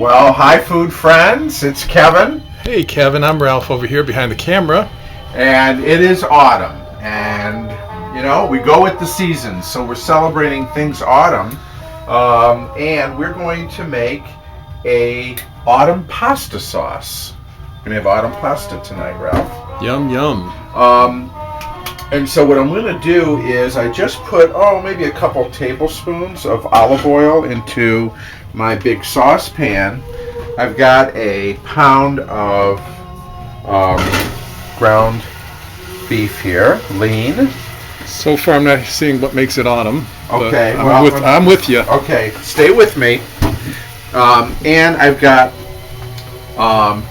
Well, hi, food friends. It's Kevin, Hey Kevin, I'm Ralph over here behind the camera. and it is autumn. And, we go with the seasons, so we're celebrating things autumn. And we're going to make a autumn pasta sauce. We're going to have autumn pasta tonight, Ralph. Yum, yum. And so what I'm going to do is I just put, maybe a couple tablespoons of olive oil into my big saucepan. I've got a pound of ground beef here, lean. So far I'm not seeing what makes it autumn. Okay. I'm with you. Okay, stay with me. And I've got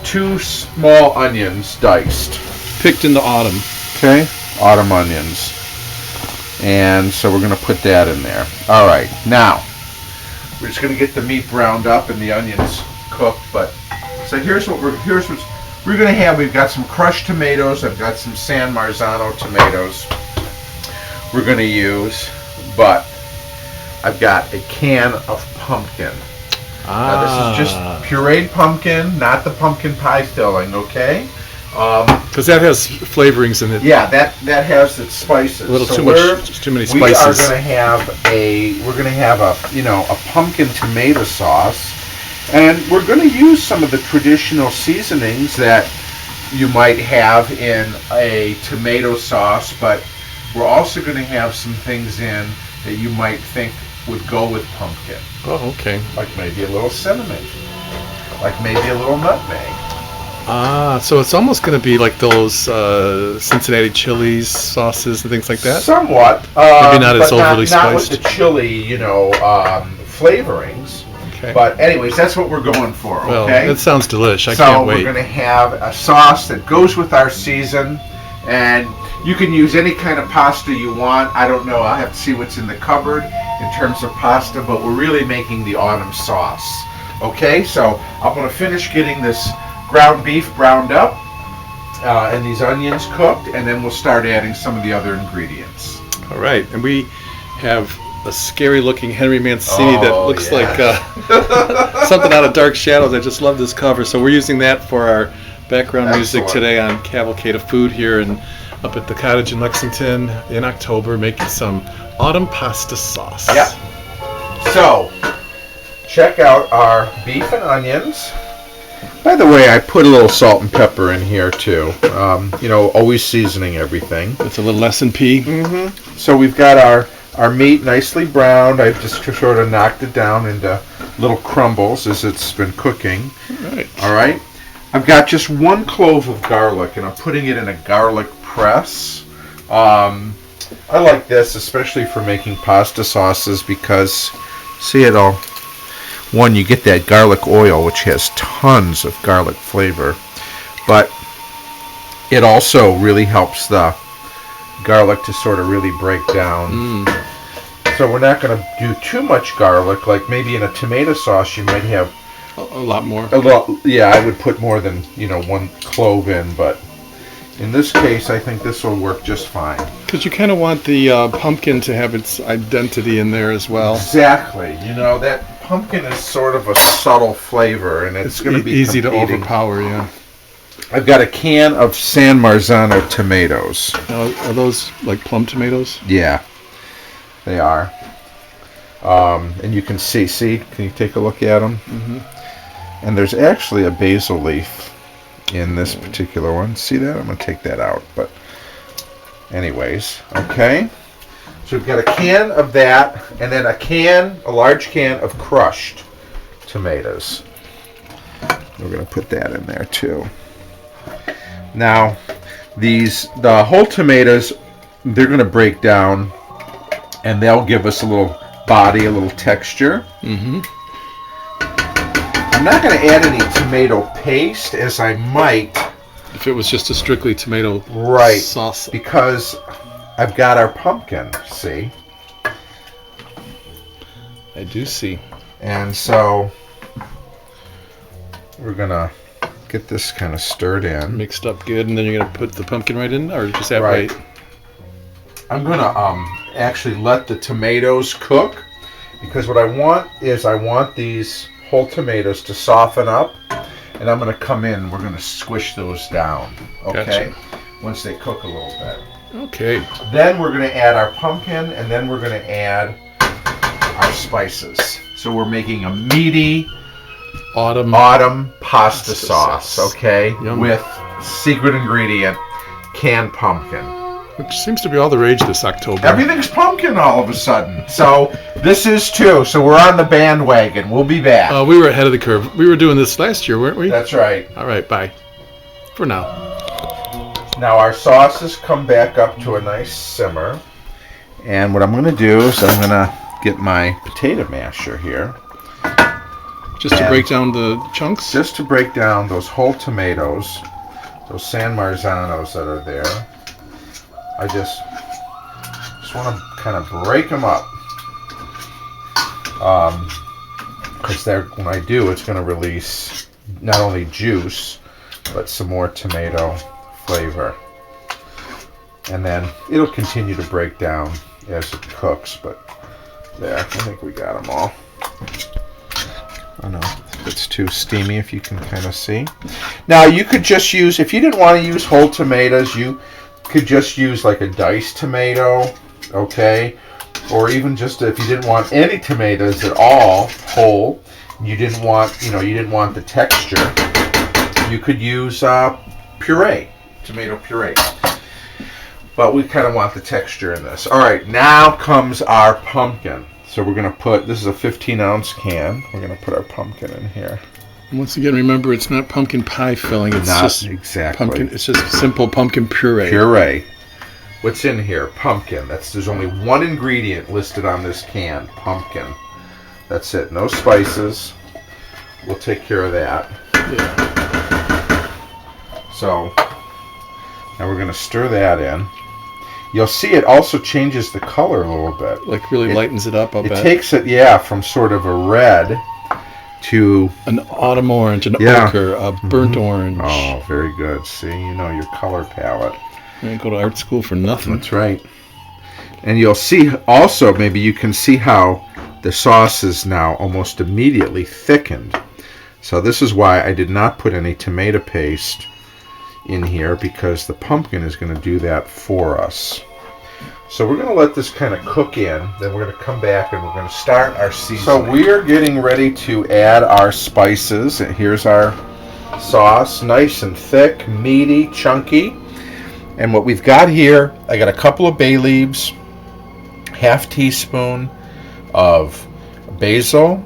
2 small onions diced. Picked in the autumn. Okay, autumn onions. And so we're going to put that in there. All right, now we're just going to get the meat browned up and the onions cooked. But so here's what we're going to have. We've got some crushed tomatoes. I've got some San Marzano tomatoes we're going to use, but I've got a can of pumpkin. Now, this is just pureed pumpkin, not the pumpkin pie filling, okay? Because that has flavorings in it. Yeah, that has its spices. A little so too many spices. We are going to have a pumpkin tomato sauce, and we're going to use some of the traditional seasonings that you might have in a tomato sauce, but we're also going to have some things in that you might think would go with pumpkin. Oh, okay. Like maybe a little cinnamon, like maybe a little nutmeg. So it's almost going to be like those Cincinnati chilies sauces and things like that? Somewhat. Maybe not as overly spiced. Not with the chili, flavorings. Okay. But anyways, that's what we're going for, okay? Well, that sounds delish. I can't wait. So we're going to have a sauce that goes with our season, and you can use any kind of pasta you want. I don't know. I'll have to see what's in the cupboard in terms of pasta, but we're really making the autumn sauce. Okay, so I'm going to finish getting this ground beef browned up and these onions cooked, and then we'll start adding some of the other ingredients. All right, and we have a scary-looking Henry Mancini that looks like something out of Dark Shadows. I just love this cover. So we're using that for our background music today on Cavalcade of Food here and up at the cottage in Lexington in October, making some autumn pasta sauce. Yep. So check out our beef and onions. By the way, I put a little salt and pepper in here too. Always seasoning everything. It's a little S&P. Mm-hmm. So we've got our meat nicely browned. I've just sort of knocked it down into little crumbles as it's been cooking. All right. I've got just 1 clove of garlic, and I'm putting it in a garlic press. I like this, especially for making pasta sauces, because you get that garlic oil, which has tons of garlic flavor, but it also really helps the garlic to sort of really break down. So we're not going to do too much garlic. Like maybe in a tomato sauce you might have a lot more. I would put more than 1 clove in, but in this case I think this will work just fine. Because you kind of want the pumpkin to have its identity in there as well. Exactly. That pumpkin is sort of a subtle flavor, and it's going to be easy competing. to overpower. Yeah. I've got a can of San Marzano tomatoes. Now, are those like plum tomatoes? Yeah, they are. And you can see. Can you take a look at them? Mm-hmm. And there's actually a basil leaf in this particular one. See that? I'm going to take that out. But anyways, okay. So we've got a can of that, and then a large can of crushed tomatoes. We're going to put that in there too. Now, the whole tomatoes, they're going to break down, and they'll give us a little body, a little texture. Mm-hmm. I'm not going to add any tomato paste, as I might if it was just a strictly tomato sauce. Because I've got our pumpkin, see? I do see. And so we're going to get this kind of stirred in. Mixed up good, and then you're going to put the pumpkin right in, or just have right? I'm going to actually let the tomatoes cook, because what I want is these whole tomatoes to soften up, and I'm going to come in. We're going to squish those down, okay? Gotcha. Once they cook a little bit. Okay. Then we're going to add our pumpkin, and then we're going to add our spices. So we're making a meaty Autumn pasta sauce, okay? Yum. With secret ingredient, canned pumpkin. Which seems to be all the rage this October. Everything's pumpkin all of a sudden. So this is too. So we're on the bandwagon. We'll be back. We were ahead of the curve. We were doing this last year, weren't we? That's right. All right, bye. For now. Now our sauces come back up to a nice simmer. And what I'm going to do is I'm going to get my potato masher here. Just to break down the chunks? Just to break down those whole tomatoes, those San Marzanos that are there. I just want to kind of break them up. Because when I do, it's going to release not only juice, but some more tomato flavor. And then it'll continue to break down as it cooks, but there, I think we got them all. I don't know if it's too steamy, if you can kind of see. Now, you could just use, if you didn't want to use whole tomatoes, you could just use like a diced tomato, okay? Or even just if you didn't want any tomatoes at all, whole, you didn't want the texture, you could use puree, tomato puree. But we kind of want the texture in this. All right, now comes our pumpkin. So we're going to put, this is a 15-ounce can. We're going to put our pumpkin in here. Once again, remember, it's not pumpkin pie filling. It's Not just exactly. pumpkin. It's just simple pumpkin puree. Puree. What's in here? Pumpkin. There's only one ingredient listed on this can. Pumpkin. That's it. No spices. We'll take care of that. Yeah. So now we're going to stir that in. You'll see it also changes the color a little bit. Like really lightens it up, I'll bet. It takes it, from sort of a red to an autumn orange, an Yeah. ochre, a burnt orange. Oh, very good. See, you know your color palette. I didn't go to art school for nothing. That's right. And you'll see also, maybe you can see how the sauce is now almost immediately thickened. So this is why I did not put any tomato paste in here, because the pumpkin is going to do that for us. So we're going to let this kind of cook in, then we're going to come back and we're going to start our seasoning. So we are getting ready to add our spices. And here's our sauce, nice and thick, meaty, chunky. And what we've got here, I got a couple of bay leaves, half teaspoon of basil,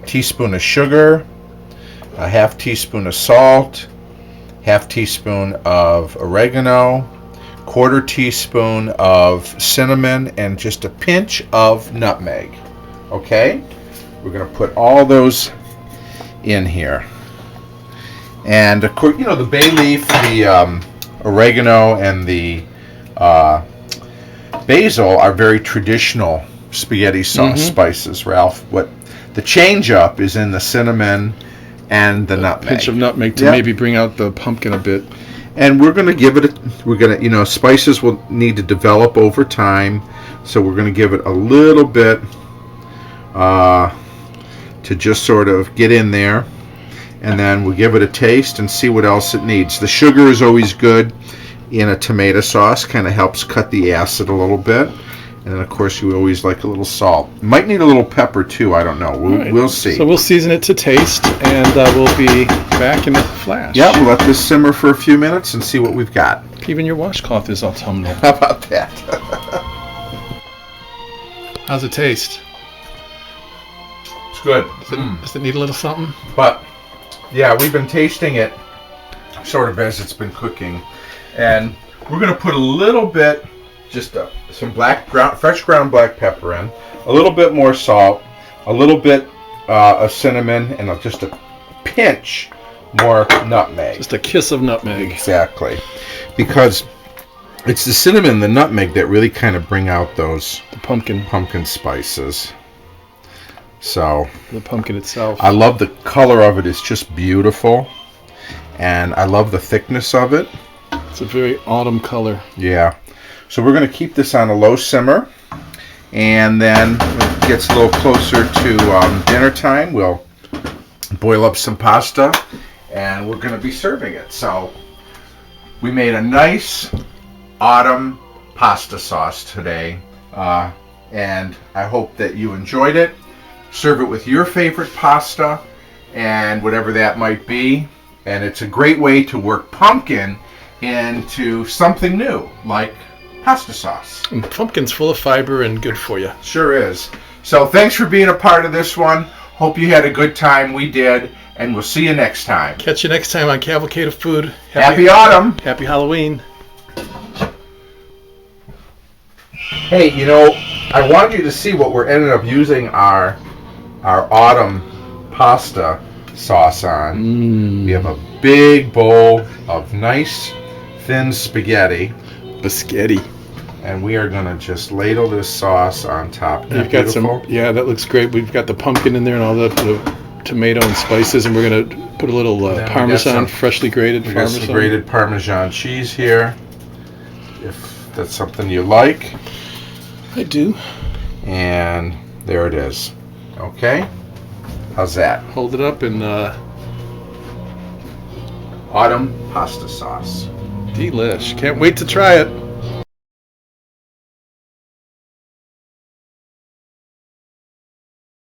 teaspoon of sugar, a half teaspoon of salt, half teaspoon of oregano, quarter teaspoon of cinnamon, and just a pinch of nutmeg. Okay? We're going to put all those in here. And of course, the bay leaf, the oregano, and the basil are very traditional spaghetti sauce spices, Ralph. What the change up is in the cinnamon and the nutmeg. Pinch of nutmeg to maybe bring out the pumpkin a bit. And we're going to give it, spices will need to develop over time, so we're going to give it a little bit to just sort of get in there, and then we'll give it a taste and see what else it needs. The sugar is always good in a tomato sauce, kind of helps cut the acid a little bit. And then, of course, you always like a little salt. Might need a little pepper, too. I don't know. We'll see. So we'll season it to taste, and we'll be back in a flash. Yeah, we'll let this simmer for a few minutes and see what we've got. Even your washcloth is autumnal. How about that? How's it taste? It's good. Does it need a little something? But, yeah, we've been tasting it sort of as it's been cooking. And we're going to put a little bit, just some fresh ground black pepper in, a little bit more salt, a little bit of cinnamon, and just a pinch more nutmeg. Just a kiss of nutmeg. Exactly. Because it's the cinnamon and the nutmeg that really kind of bring out those pumpkin spices. So the pumpkin itself. I love the color of it. It's just beautiful. And I love the thickness of it. It's a very autumn color. Yeah. So we're going to keep this on a low simmer. And then when it gets a little closer to dinner time, we'll boil up some pasta, and we're going to be serving it. So we made a nice autumn pasta sauce today, and I hope that you enjoyed it. Serve it with your favorite pasta and whatever that might be, and it's a great way to work pumpkin into something new like pasta sauce. And pumpkin's full of fiber and good for you. Sure is. So thanks for being a part of this one. Hope you had a good time. We did, and we'll see you next time. Catch you next time on Cavalcade of Food. Happy autumn. Happy Halloween. Hey, I want you to see what we're ended up using our autumn pasta sauce on. We have a big bowl of nice thin spaghetti. Biscotti. And we are going to just ladle this sauce on top. You've got some, yeah, that looks great. We've got the pumpkin in there and all the tomato and spices, and we're going to put a little Parmesan, freshly grated we Parmesan. got some grated Parmesan cheese here, if that's something you like. I do. And there it is. Okay? How's that? Hold it up and autumn pasta sauce. Delish. Can't wait to try it.